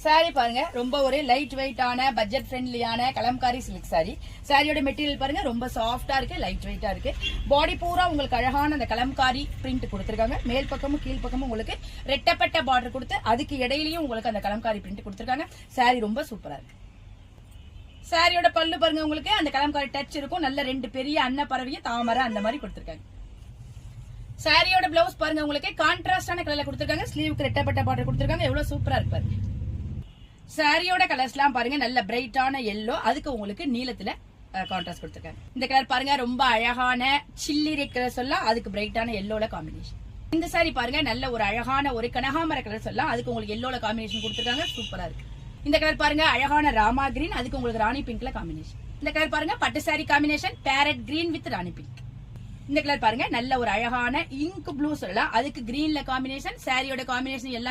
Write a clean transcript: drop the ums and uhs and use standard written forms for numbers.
Sorry பாருங்க, ரொம்ப ஒரு லைட் வெயிட்டான பட்ஜெட் ஃப்ரெண்ட்லியான கலம்காரி சில்க் சாரி. சாரியோட மெட்டீரியல் பாருங்க, ரொம்ப சாஃப்டா இருக்கு, லைட் வெயிட்டா இருக்கு. பாடி பூரா உங்களுக்கு அழகான அந்த கலம்காரி பிரிண்ட் கொடுத்திருக்காங்க. மேல் பக்கமும் கீழ் பக்கமும் உங்களுக்கு ரெட்டப்பட்ட பார்டர் கொடுத்து அதுக்கு இடையிலயும் உங்களுக்கு அந்த கலம்காரி பிரிண்ட் கொடுத்திருக்காங்க. சாரி ரொம்ப சூப்பரா இருக்கு. சாரியோட பல்லு பாருங்க, உங்களுக்கு அந்த கலம்காரி டச் இருக்கும். நல்ல 2 பெரிய அன்னப்பறவையும் தாமரை அந்த மாதிரி கொடுத்திருக்காங்க. சாரியோட பிளவுஸ் பாருங்க, உங்களுக்கு கான்ட்ராஸ்டான கலர்ல கொடுத்திருக்காங்க. ஸ்லீவுக்கு ரெட்டப்பட்ட பார்டர் கொடுத்திருக்காங்க. எவ்வளவு சூப்பரா இருக்கு பாருங்க. சாரியோட கலர்ஸ் எல்லாம் பாருங்க, நல்ல பிரைட்டான எல்லோ, அதுக்கு உங்களுக்கு நீலத்துல கான்ட்ராஸ்ட் கொடுத்திருக்காங்க. இந்த கலர் பாருங்க, ரொம்ப அழகான சில்லி ரெட் கலர் சொல்லலாம், அதுக்கு பிரைட்டான எல்லோல காம்பினேஷன். இந்த சாரி பாருங்க, நல்ல ஒரு அழகான ஒரு கனகாமர கலர் சொல்லலாம், அதுக்கு உங்களுக்கு எல்லோல காம்பினேஷன் கொடுத்திருக்காங்க. சூப்பரா இருக்கு. இந்த கலர் பாருங்க, அழகான ராமா கிரீன், அதுக்கு உங்களுக்கு ராணி பிங்க்ல காம்பினேஷன். இந்த கலர் பாருங்க, பட்டு sorry combination, farad green with Rani pink. இந்த கலர் பாருங்க, நல்ல ஒரு அழகான இங்க் ப்ளூ சொல்லலாம், அதுக்கு கிரீன்ல காம்பினேஷன். சாரியோட காம்பினேஷன் எல்லாம்